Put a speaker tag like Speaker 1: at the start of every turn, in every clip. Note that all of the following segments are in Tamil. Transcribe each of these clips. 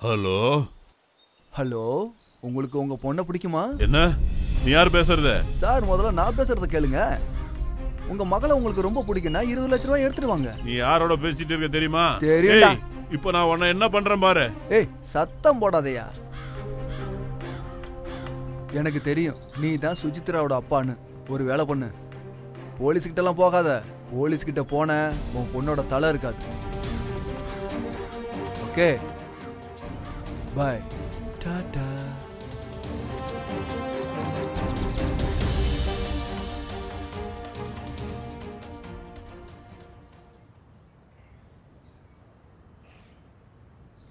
Speaker 1: ஹலோ
Speaker 2: ஹலோ, உங்களுக்கு உங்க பொண்ணை பிடிக்குமா?
Speaker 1: என்ன நீ யார் பேசுறது?
Speaker 2: சார், முதல்ல நான் பேசுறத கேளுங்க. உங்க மகளை உங்களுக்கு ரொம்ப பிடிக்கும்னா 20 லட்சம் ரூபாய் எடுத்துடுவாங்க.
Speaker 1: நீ யாரோட பேசிட்டு இருக்க தெரியுமா?
Speaker 2: தெரியும்டா.
Speaker 1: இப்போ நான் உன்னை என்ன பண்றேன் பாரு.
Speaker 2: ஏய், சத்தம் போடாதயா. எனக்கு தெரியும் நீ தான் சுஜித்ராவோட அப்பான்னு. ஒரு வேலை பண்ணு, போலீஸ்கிட்ட எல்லாம் போகாத. போலீஸ்கிட்ட போன உன் பொண்ணோட தலை இருக்காது. ஓகே, பாய், டாடா.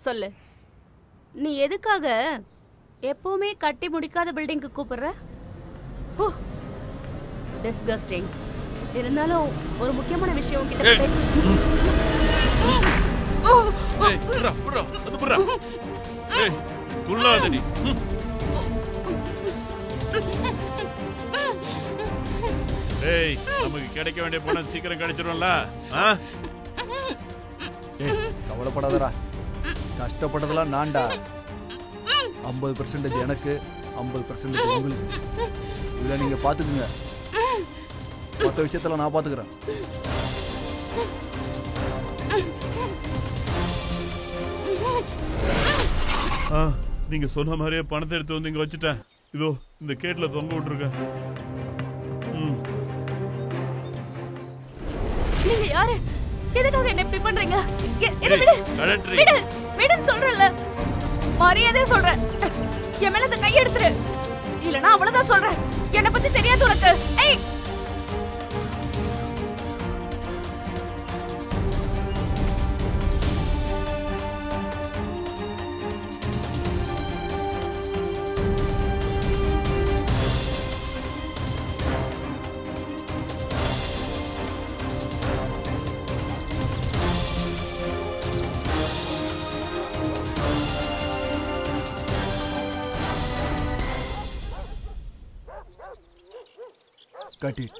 Speaker 3: சொல்லு, நீ எதுக்காக எப்பவுமே கட்டி முடிக்காத பில்டிங்க்கு கூப்பிடுற? டிஸ்கஸ்டிங். இருந்தாலும் ஒரு முக்கியமான விஷயம் கிட்ட
Speaker 1: நமக்கு கிடைக்க வேண்டிய பணம் சீக்கிரம் கிடைச்சிடும்ல.
Speaker 2: கவலைப்படாதடா, கஷ்டப்பட்டதெல்லாம் நான்டா. 50% எனக்கு, 50% உங்களுக்கு. இதை நீங்க பாத்துக்குங்க. மற்ற விஷயத்துல நான் பாத்துக்கிறேன்.
Speaker 1: நீங்க சொன்ன மாதிரியே பணத்தை எடுத்து வந்து இங்க வச்சுட்டேன். இதோ இந்த கேட்ல தொங்க விட்டுருக்கேன்.
Speaker 3: நீங்க யாரு? எதுக்காக என்ன இப்படி பண்றீங்க? விடு சொல்றல. மரியாதையா சொல்றேன். என் மேல கை எடுத்துரு. இல்லனா அவ்வளவுதான் சொல்றேன். என்ன பத்தி தெரியாது உனக்கு. ஏய்,
Speaker 2: Cut it.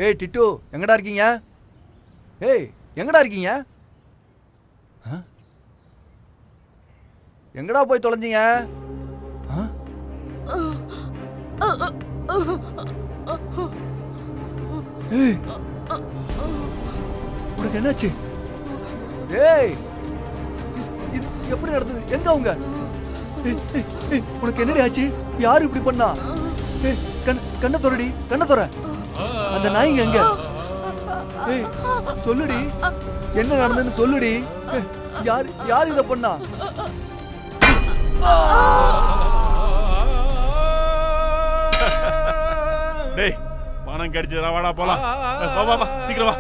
Speaker 2: ஏய் டிட்டு, எங்கடா இருக்கீங்க? ஏய், எங்கடா இருக்கீங்க? எங்கடா போய் தொலைஞ்சீங்க? ஏய், உனக்கு என்னாச்சு? ஏய், இது எப்படி நடந்தது? எங்க அவங்க? உனக்கு என்னடி ஆச்சு? யாரு இப்படி பண்ணா? கண்ணை தொறடி, கண்ணை தொற. அந்த நாய்ங்க எங்க? ஏய், சொல்லுடி, என்ன நடந்ததுன்னு சொல்லுடி. யார் இத பண்ணா?
Speaker 1: டேய், பணம் கிடைச்சதா? வாடா போலாம். வா வா வா, சீக்கிரம் வா.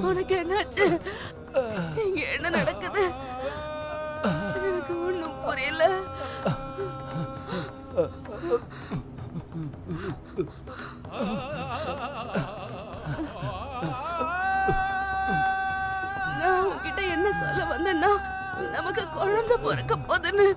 Speaker 3: உனக்கு என்னாச்சு? இங்க என்ன நடக்குது? எனக்கு ஒண்ணும் புரியல. நான் உன்கிட்ட என்ன சொல்ல வந்தேன்னா, நமக்கு குழந்தை பிறக்க போதுன்னு.